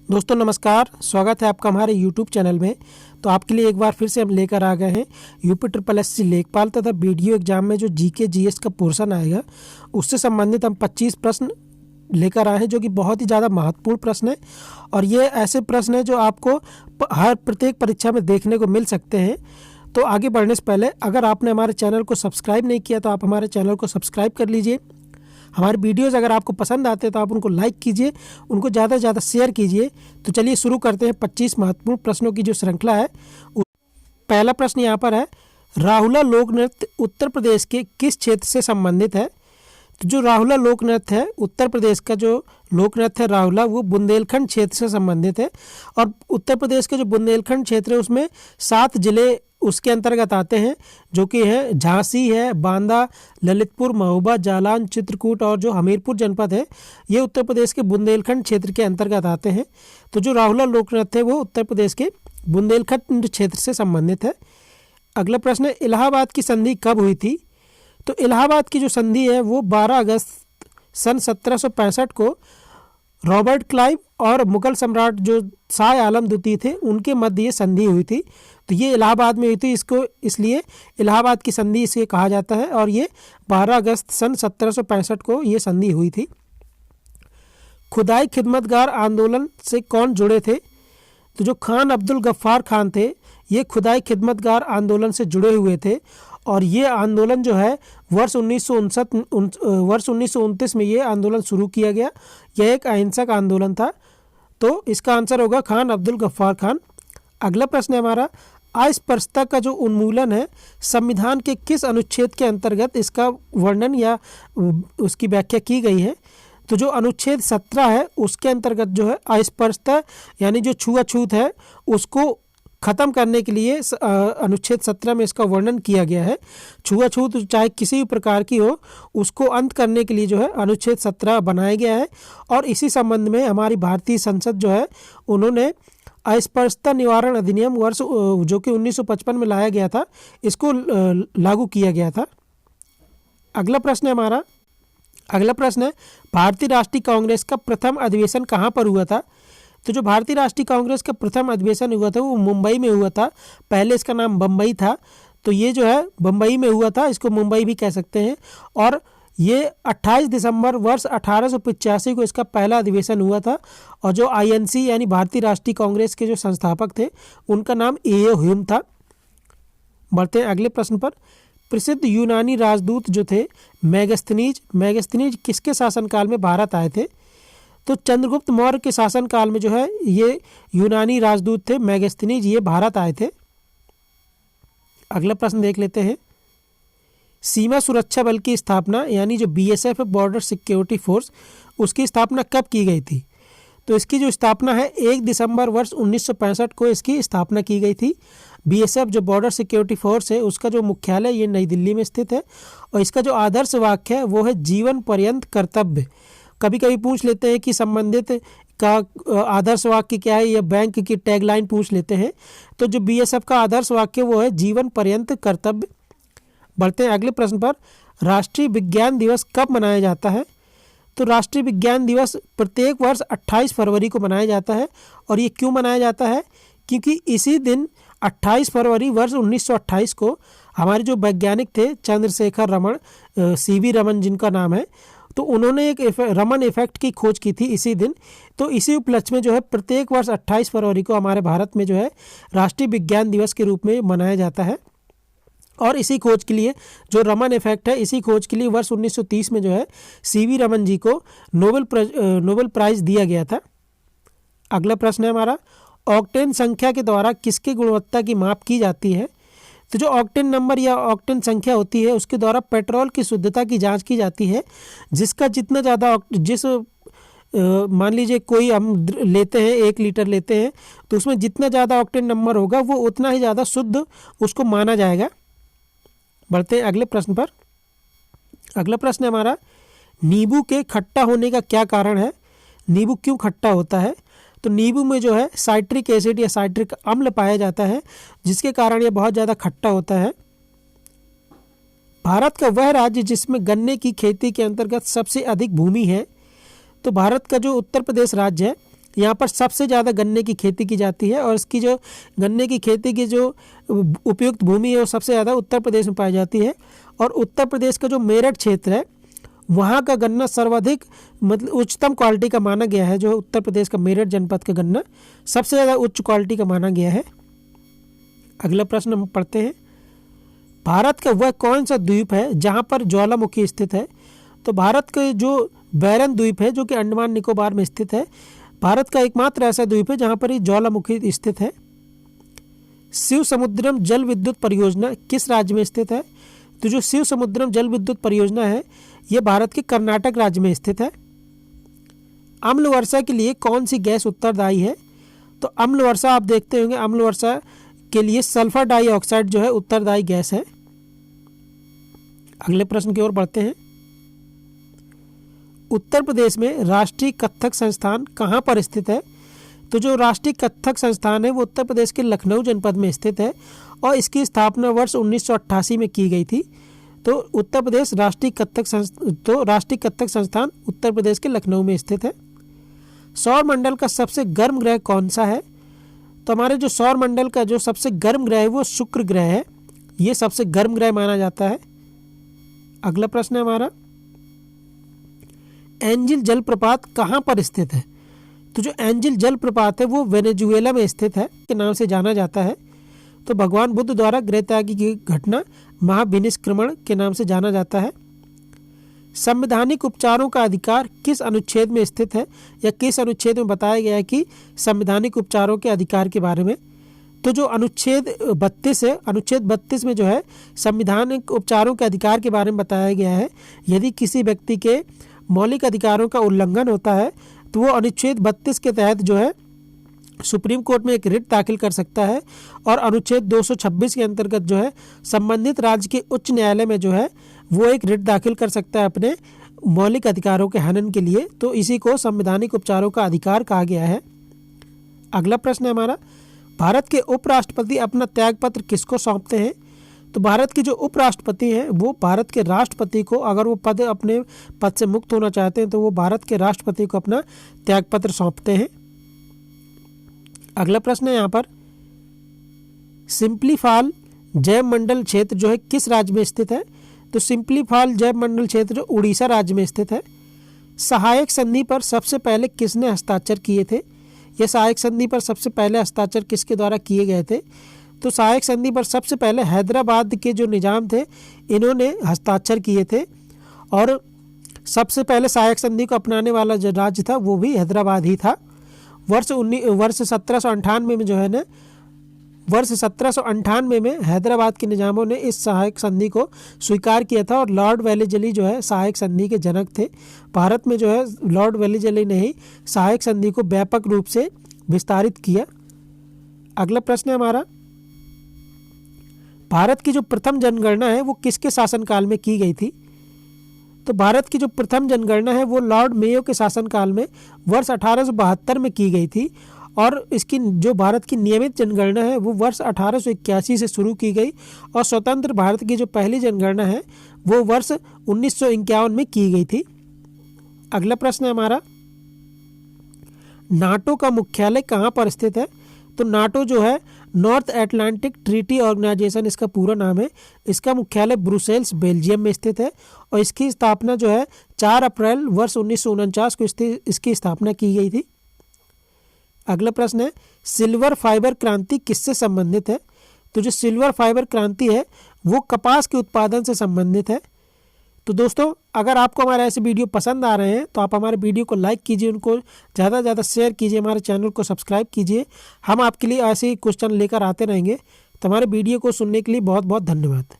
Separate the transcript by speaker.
Speaker 1: दोस्तों नमस्कार, स्वागत है आपका हमारे YouTube चैनल में। तो आपके लिए एक बार फिर से हम लेकर आ गए हैं यूपी ट्रिपल एससी लेखपाल तथा बीडीओ एग्जाम में जो जीके जीएस का पोर्शन आएगा उससे संबंधित हम 25 प्रश्न लेकर आए हैं, जो कि बहुत ही ज़्यादा महत्वपूर्ण प्रश्न है। और ये ऐसे प्रश्न हैं जो आपको हर प्रत्येक परीक्षा में देखने को मिल सकते हैं। तो आगे बढ़ने से पहले अगर आपने हमारे चैनल को सब्सक्राइब नहीं किया तो आप हमारे चैनल को सब्सक्राइब कर लीजिए। हमारे वीडियोस अगर आपको पसंद आते हैं तो आप उनको लाइक कीजिए, उनको ज़्यादा से ज़्यादा शेयर कीजिए। तो चलिए शुरू करते हैं 25 महत्वपूर्ण प्रश्नों की जो श्रृंखला है। पहला प्रश्न यहाँ पर है, राहुला लोक नृत्य उत्तर प्रदेश के किस क्षेत्र से संबंधित है? तो जो राहुला लोक नृत्य है, उत्तर प्रदेश का जो लोक नृत्य है राहुला, वो बुंदेलखंड क्षेत्र से संबंधित है। और उत्तर प्रदेश के जो बुंदेलखंड क्षेत्र है उसमें 7 जिले उसके अंतर्गत आते हैं, जो कि है झांसी है, बांदा, ललितपुर, महोबा, जालौन, चित्रकूट और जो हमीरपुर जनपद है, ये उत्तर प्रदेश के बुंदेलखंड क्षेत्र के अंतर्गत आते हैं। तो जो राहुला लोक नृत्य है वो उत्तर प्रदेश के बुंदेलखंड क्षेत्र से संबंधित है। अगला प्रश्न है, इलाहाबाद की संधि कब हुई थी? तो इलाहाबाद की जो संधि है वो 12 अगस्त सन 1765 को रॉबर्ट क्लाइव और मुगल सम्राट जो शाह आलम द्वितीय थे उनके मध्य ये संधि हुई थी। तो ये इलाहाबाद में हुई थी, इसको इसलिए इलाहाबाद की संधि इसे कहा जाता है। और ये 12 अगस्त सन 1765 को ये संधि हुई थी। खुदाई खिदमतगार आंदोलन से कौन जुड़े थे? तो जो खान अब्दुल गफ्फार खान थे ये खुदाई खिदमतगार आंदोलन से जुड़े हुए थे। और ये आंदोलन जो है वर्ष 1929 में ये आंदोलन शुरू किया गया। यह एक अहिंसक आंदोलन था। तो इसका आंसर होगा खान अब्दुल गफ्फार खान। अगला प्रश्न है हमारा, अस्पृश्यता का जो उन्मूलन है संविधान के किस अनुच्छेद के अंतर्गत इसका वर्णन या उसकी व्याख्या की गई है? तो जो अनुच्छेद 17 है उसके अंतर्गत जो है अस्पृश्यता यानी जो छुआछूत है उसको खत्म करने के लिए अनुच्छेद 17 में इसका वर्णन किया गया है। छुआछूत चाहे किसी भी प्रकार की हो उसको अंत करने के लिए जो है अनुच्छेद 17 बनाया गया है। और इसी संबंध में हमारी भारतीय संसद जो है उन्होंने अस्पृश्यता निवारण अधिनियम वर्ष जो कि 1955 में लाया गया था, इसको लागू किया गया था। अगला प्रश्न है हमारा, अगला प्रश्न है, भारतीय राष्ट्रीय कांग्रेस का प्रथम अधिवेशन कहाँ पर हुआ था? तो जो भारतीय राष्ट्रीय कांग्रेस का प्रथम अधिवेशन हुआ था वो मुंबई में हुआ था। पहले इसका नाम बम्बई था, तो ये जो है बम्बई में हुआ था, इसको मुंबई भी कह सकते हैं। और ये 28 दिसंबर वर्ष 1885 को इसका पहला अधिवेशन हुआ था। और जो आईएनसी यानी भारतीय राष्ट्रीय कांग्रेस के जो संस्थापक थे उनका नाम ए ह्यूम था। बढ़ते हैं अगले प्रश्न पर। प्रसिद्ध यूनानी राजदूत जो थे मेगास्थनीज किसके शासनकाल में भारत आए थे? तो चंद्रगुप्त मौर्य के शासनकाल में जो है ये यूनानी राजदूत थे मेगास्थनीज, ये भारत आए थे। अगला प्रश्न देख लेते हैं, सीमा सुरक्षा बल की स्थापना यानी जो बीएसएफ बॉर्डर सिक्योरिटी फोर्स उसकी स्थापना कब की गई थी? तो इसकी जो स्थापना है 1 दिसंबर वर्ष 1965 को इसकी स्थापना की गई थी। बीएसएफ जो बॉर्डर सिक्योरिटी फोर्स है उसका जो मुख्यालय ये नई दिल्ली में स्थित है। और इसका जो आदर्श वाक्य है वो है जीवन पर्यंत कर्तव्य। कभी कभी पूछ लेते हैं कि संबंधित का आदर्श वाक्य क्या है, या बैंक की टैगलाइन पूछ लेते हैं। तो जो बीएसएफ का आदर्श वाक्य वो है जीवन पर्यंत कर्तव्य। बढ़ते हैं अगले प्रश्न पर, राष्ट्रीय विज्ञान दिवस कब मनाया जाता है? तो राष्ट्रीय विज्ञान दिवस प्रत्येक वर्ष 28 फरवरी को मनाया जाता है। और ये क्यों मनाया जाता है? क्योंकि इसी दिन 28 फरवरी वर्ष 1928 को हमारे जो वैज्ञानिक थे चंद्रशेखर रमन, सीवी रमन जिनका नाम है, तो उन्होंने एक रमन इफेक्ट की खोज की थी इसी दिन। तो इसी उपलक्ष्य में जो है प्रत्येक वर्ष 28 फरवरी को हमारे भारत में जो है राष्ट्रीय विज्ञान दिवस के रूप में मनाया जाता है। और इसी खोज के लिए जो रमन इफेक्ट है, इसी खोज के लिए वर्ष 1930 में जो है सीवी रमन जी को नोबेल प्राइज़ दिया गया था। अगला प्रश्न है हमारा, ऑक्टेन संख्या के द्वारा किसकी गुणवत्ता की माप की जाती है? तो जो ऑक्टेन नंबर या ऑक्टेन संख्या होती है उसके द्वारा पेट्रोल की शुद्धता की जांच की जाती है। जिसका जितना ज़्यादा मान लीजिए कोई हम लेते हैं 1 लीटर लेते हैं, तो उसमें जितना ज़्यादा ऑक्टेन नंबर होगा वो उतना ही ज़्यादा शुद्ध उसको माना जाएगा। बढ़ते हैं अगले प्रश्न पर। अगला प्रश्न है हमारा, नींबू के खट्टा होने का क्या कारण है? नींबू क्यों खट्टा होता है? तो नींबू में जो है साइट्रिक एसिड या साइट्रिक अम्ल पाया जाता है, जिसके कारण ये बहुत ज़्यादा खट्टा होता है। भारत का वह राज्य जिसमें गन्ने की खेती के अंतर्गत सबसे अधिक भूमि है? तो भारत का जो उत्तर प्रदेश राज्य है यहाँ पर सबसे ज़्यादा गन्ने की खेती की जाती है और इसकी जो गन्ने की खेती की जो उपयुक्त भूमि है वो सबसे ज़्यादा उत्तर प्रदेश में पाई जाती है। और उत्तर प्रदेश का जो मेरठ क्षेत्र है वहाँ का गन्ना सर्वाधिक मतलब उच्चतम क्वालिटी का माना गया है। जो उत्तर प्रदेश का मेरठ जनपद का गन्ना सबसे ज़्यादा उच्च क्वालिटी का माना गया है। अगला प्रश्न हम पढ़ते हैं, भारत का वह कौन सा द्वीप है जहाँ पर ज्वालामुखी स्थित है? तो भारत के जो बैरन द्वीप है जो कि अंडमान निकोबार में स्थित है, भारत का एकमात्र ऐसा द्वीप है जहाँ पर ये ज्वालामुखी स्थित है। शिव समुद्रम जल विद्युत परियोजना किस राज्य में स्थित है? तो जो शिव समुद्रम जल विद्युत परियोजना है ये भारत के कर्नाटक राज्य में स्थित है। अम्ल वर्षा के लिए कौन सी गैस उत्तरदायी है? तो अम्ल वर्षा आप देखते होंगे, अम्ल वर्षा के लिए सल्फर डाइऑक्साइड जो है उत्तरदायी गैस है। अगले प्रश्न की ओर बढ़ते हैं, उत्तर प्रदेश में राष्ट्रीय कथक संस्थान कहाँ पर स्थित है? तो जो राष्ट्रीय कथक संस्थान है वो उत्तर प्रदेश के लखनऊ जनपद में स्थित है और इसकी स्थापना वर्ष 1988 में की गई थी। तो उत्तर प्रदेश राष्ट्रीय कथक संस्थान उत्तर प्रदेश के लखनऊ में स्थित है। सौर मंडल का सबसे गर्म ग्रह कौन सा है? तो हमारे जो सौर मंडल का जो सबसे गर्म ग्रह है वो शुक्र ग्रह है, ये सबसे गर्म ग्रह माना जाता है। अगला प्रश्न है हमारा, एंजिल जलप्रपात कहाँ पर स्थित है? तो जो एंजिल जलप्रपात है वो वेनेजुएला में स्थित है के नाम से जाना जाता है। तो भगवान बुद्ध द्वारा गृह त्याग की घटना महाविनिष्क्रमण के नाम से जाना जाता है। संवैधानिक उपचारों का अधिकार किस अनुच्छेद में स्थित है या किस अनुच्छेद में बताया गया है कि संवैधानिक उपचारों के अधिकार के बारे में? तो जो अनुच्छेद 32 है, अनुच्छेद 32 में जो है संवैधानिक उपचारों के अधिकार के बारे में बताया गया है। यदि किसी व्यक्ति के मौलिक अधिकारों का उल्लंघन होता है तो वो अनुच्छेद 32 के तहत जो है सुप्रीम कोर्ट में एक रिट दाखिल कर सकता है और अनुच्छेद 226 के अंतर्गत जो है संबंधित राज्य के उच्च न्यायालय में जो है वो एक रिट दाखिल कर सकता है अपने मौलिक अधिकारों के हनन के लिए। तो इसी को संवैधानिक उपचारों का अधिकार कहा गया है। अगला प्रश्न है हमारा, भारत के उपराष्ट्रपति अपना त्यागपत्र किसको सौंपते हैं? तो भारत के जो उपराष्ट्रपति हैं वो भारत के राष्ट्रपति को, अगर वो अपने पद से मुक्त होना चाहते हैं तो वो भारत के राष्ट्रपति को अपना त्यागपत्र सौंपते हैं। अगला प्रश्न है यहाँ पर, सिंपलीफाल जैव मंडल क्षेत्र जो है किस राज्य में स्थित है? तो सिंपलीफाल जैव मंडल क्षेत्र जो उड़ीसा राज्य में स्थित है। सहायक संधि पर सबसे पहले किसने हस्ताक्षर किए थे? यह सहायक संधि पर सबसे पहले हस्ताक्षर किसके द्वारा किए गए थे? तो सहायक संधि पर सबसे पहले हैदराबाद के जो निजाम थे इन्होंने हस्ताक्षर किए थे और सबसे पहले सहायक संधि को अपनाने वाला जो राज्य था वो भी हैदराबाद ही था। वर्ष 1798 में जो है ना, वर्ष 1798 में हैदराबाद के निजामों ने इस सहायक संधि को स्वीकार किया था और लॉर्ड वेलेस्ली जो है सहायक संधि के जनक थे। भारत में जो है लॉर्ड वेलेस्ली ने ही सहायक संधि को व्यापक रूप से विस्तारित किया। अगला प्रश्न है हमारा, भारत की जो प्रथम जनगणना है वो किसके शासनकाल में की गई थी? तो भारत की जो प्रथम जनगणना है वो लॉर्ड मेयो के शासनकाल में वर्ष 1872 में की गई थी और इसकी जो भारत की नियमित जनगणना है वो वर्ष 1881 से शुरू की गई और स्वतंत्र भारत की जो पहली जनगणना है वो वर्ष 1951 में की गई थी। अगला प्रश्न है हमारा, नाटो का मुख्यालय कहाँ पर स्थित है? तो नाटो जो है नॉर्थ अटलांटिक ट्रीटी ऑर्गेनाइजेशन इसका पूरा नाम है। इसका मुख्यालय ब्रुसेल्स बेल्जियम में स्थित है और इसकी स्थापना जो है 4 अप्रैल वर्ष 1949 को इसकी स्थापना की गई थी। अगला प्रश्न है, सिल्वर फाइबर क्रांति किससे संबंधित है? तो जो सिल्वर फाइबर क्रांति है वो कपास के उत्पादन से संबंधित है। तो दोस्तों, अगर आपको हमारे ऐसे वीडियो पसंद आ रहे हैं तो आप हमारे वीडियो को लाइक कीजिए, उनको ज़्यादा से ज़्यादा शेयर कीजिए, हमारे चैनल को सब्सक्राइब कीजिए। हम आपके लिए ऐसे ही क्वेश्चन लेकर आते रहेंगे। तो हमारे वीडियो को सुनने के लिए बहुत बहुत धन्यवाद।